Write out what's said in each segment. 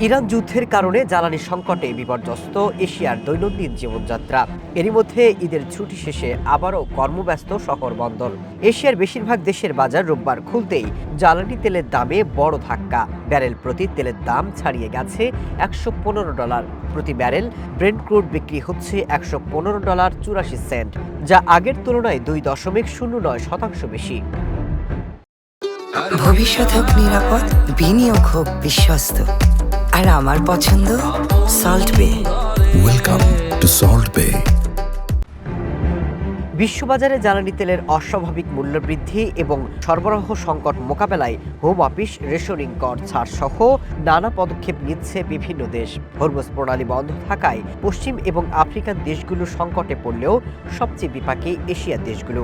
Iran যুদ্ধের কারণে জ্বালানি সংকটে বিপর্যস্ত এশিয়ার দৈনন্দিন জীবনযাত্রা। এরই মধ্যে ঈদের ছুটি শেষে আবারও কর্মব্যস্ত শহর বন্দর। এশিয়ার বেশিরভাগ দেশের বাজার রোববার খুলতেই জ্বালানি তেলের দামে বড় ধাক্কা। ব্যারেল প্রতি তেলের দাম ছাড়িয়ে গেছে $115 প্রতি ব্যারেল। ব্রেন্ট ক্রুড বিক্রি হচ্ছে $115.84, যা আগের তুলনায় 2.09% বেশি। ভবিষ্যৎ হোক নিরাপদ, বিনিয়োগ হোক বিশ্বস্ত, আর আমার পছন্দ সল্ট বে। ওয়েলকাম টু সল্ট বে। বিশ্ববাজারে জ্বালানি তেলের অস্বাভাবিক মূল্যবৃদ্ধি এবং সরবরাহ সংকট মোকাবেলায় হোম অফিস রেশনিং কর ছাড় সহ নানা পদক্ষেপ নিচ্ছে বিভিন্ন দেশ। হরমুজ প্রণালী বন্ধ থাকায় পশ্চিম এবং আফ্রিকান দেশগুলো সংকটে পড়লেও সবচেয়ে বিপাকে এশিয়ার দেশগুলো।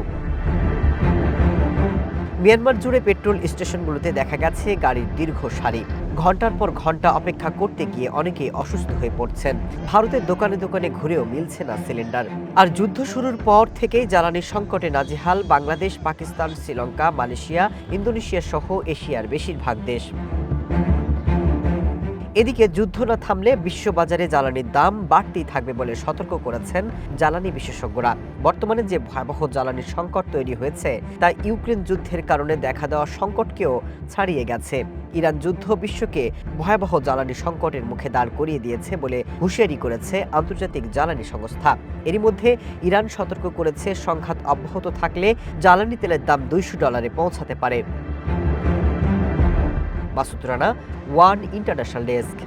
মিয়ানমার জুড়ে পেট্রোল স্টেশনগুলোতে দেখা গেছে গাড়ির দীর্ঘ সারি। ঘন্টার পর ঘন্টা অপেক্ষা করতে গিয়ে অনেকেই অসুস্থ হয়ে পড়ছেন। ভারতের দোকানে দোকানে ঘুরেও মিলছে না সিলিন্ডার। আর যুদ্ধ শুরুর পর থেকেই জ্বালানির সংকটে নাজেহাল বাংলাদেশ, পাকিস্তান, শ্রীলঙ্কা, মালয়েশিয়া, ইন্দোনেশিয়া সহ এশিয়ার বেশিরভাগ দেশ। এদিকে যুদ্ধ না থামলে বিশ্ববাজারে জ্বালানির দাম বাড়তেই থাকবে বলে সতর্ক করেছেন জ্বালানি বিশেষজ্ঞরা। বর্তমানে যে ভয়াবহ জ্বালানির সংকট তৈরি হয়েছে তা ইউক্রেন যুদ্ধের কারণে দেখা দেওয়া সংকটকেও ছাড়িয়ে গেছে। ইরান যুদ্ধ বিশ্বকে ভয়াবহ জ্বালানি সংকটের মুখে দাঁড় করিয়ে দিয়েছে বলে হুঁশিয়ারি করেছে আন্তর্জাতিক জ্বালানি সংস্থা। এরই মধ্যে ইরান সতর্ক করেছে, সংঘাত অব্যাহত থাকলে জ্বালানি তেলের দাম $200 পৌঁছাতে পারে। Masud Rana, one international desk.